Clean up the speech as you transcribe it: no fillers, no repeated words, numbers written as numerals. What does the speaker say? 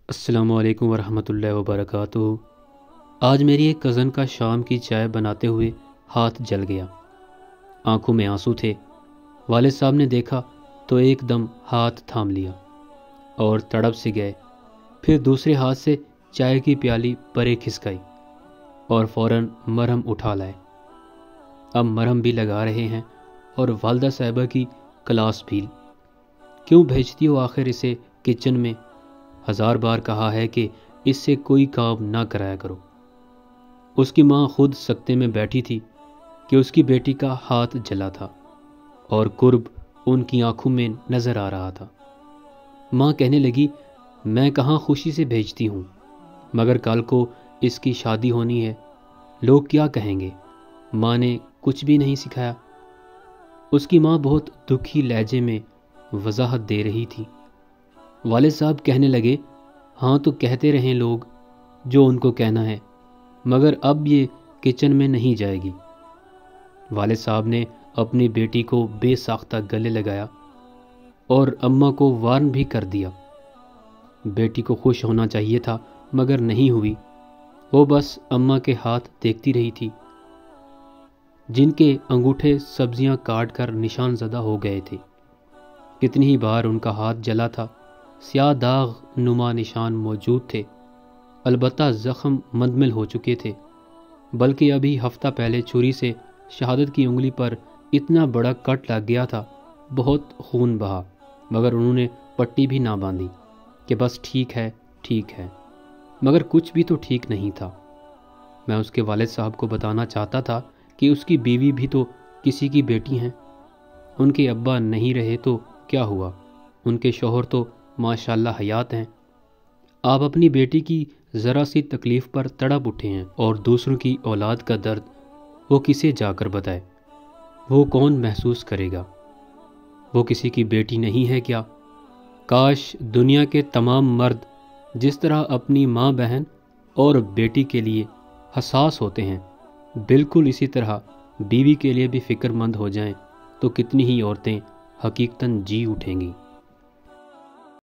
السلام علیکم ورحمۃ اللہ وبرکاتہ۔ آج میری ایک کزن کا شام کی چائے بناتے ہوئے ہاتھ جل گیا، آنکھوں میں آنسو تھے۔ والد صاحب نے دیکھا تو ایک دم ہاتھ تھام لیا اور تڑپ سے گئے، پھر دوسرے ہاتھ سے چائے کی پیالی پرے کھسکائی اور فوراً مرہم اٹھا لائے۔ اب مرہم بھی لگا رہے ہیں اور والدہ صاحبہ کی کلاس بھی۔ کیوں بھیجتی ہو آخر اسے کچن میں؟ 1000 بار کہا ہے کہ اس سے کوئی کام نہ کرایا کرو۔ اس کی ماں خود سکتے میں بیٹھی تھی کہ اس کی بیٹی کا ہاتھ جلا تھا اور قرب ان کی آنکھوں میں نظر آ رہا تھا۔ ماں کہنے لگی، میں کہاں خوشی سے بھیجتی ہوں، مگر کل کو اس کی شادی ہونی ہے، لوگ کیا کہیں گے؟ ماں نے کچھ بھی نہیں سکھایا۔ اس کی ماں بہت دکھی لہجے میں وضاحت دے رہی تھی۔ والد صاحب کہنے لگے، ہاں تو کہتے رہیں لوگ جو ان کو کہنا ہے، مگر اب یہ کچن میں نہیں جائے گی۔ والد صاحب نے اپنی بیٹی کو بے ساختہ گلے لگایا اور اماں کو وارن بھی کر دیا۔ بیٹی کو خوش ہونا چاہیے تھا مگر نہیں ہوئی، وہ بس اماں کے ہاتھ دیکھتی رہی تھی جن کے انگوٹھے سبزیاں کاٹ کر نشان زدہ ہو گئے تھے۔ کتنی ہی بار ان کا ہاتھ جلا تھا، سیاہ داغ نما نشان موجود تھے، البتہ زخم مندمل ہو چکے تھے، بلکہ ابھی ہفتہ پہلے چھری سے شہادت کی انگلی پر اتنا بڑا کٹ لگ گیا تھا، بہت خون بہا، مگر انہوں نے پٹی بھی نہ باندھی کہ بس ٹھیک ہے ٹھیک ہے، مگر کچھ بھی تو ٹھیک نہیں تھا۔ میں اس کے والد صاحب کو بتانا چاہتا تھا کہ اس کی بیوی بھی تو کسی کی بیٹی ہیں، ان کے ابا نہیں رہے تو کیا ہوا، ان کے شوہر تو ماشاءاللہ حیات ہیں۔ آپ اپنی بیٹی کی ذرا سی تکلیف پر تڑپ اٹھے ہیں اور دوسروں کی اولاد کا درد وہ کسے جا کر بتائے؟ وہ کون محسوس کرے گا؟ وہ کسی کی بیٹی نہیں ہے کیا؟ کاش دنیا کے تمام مرد جس طرح اپنی ماں بہن اور بیٹی کے لیے حساس ہوتے ہیں، بالکل اسی طرح بیوی کے لیے بھی فکر مند ہو جائیں تو کتنی ہی عورتیں حقیقتاً جی اٹھیں گی۔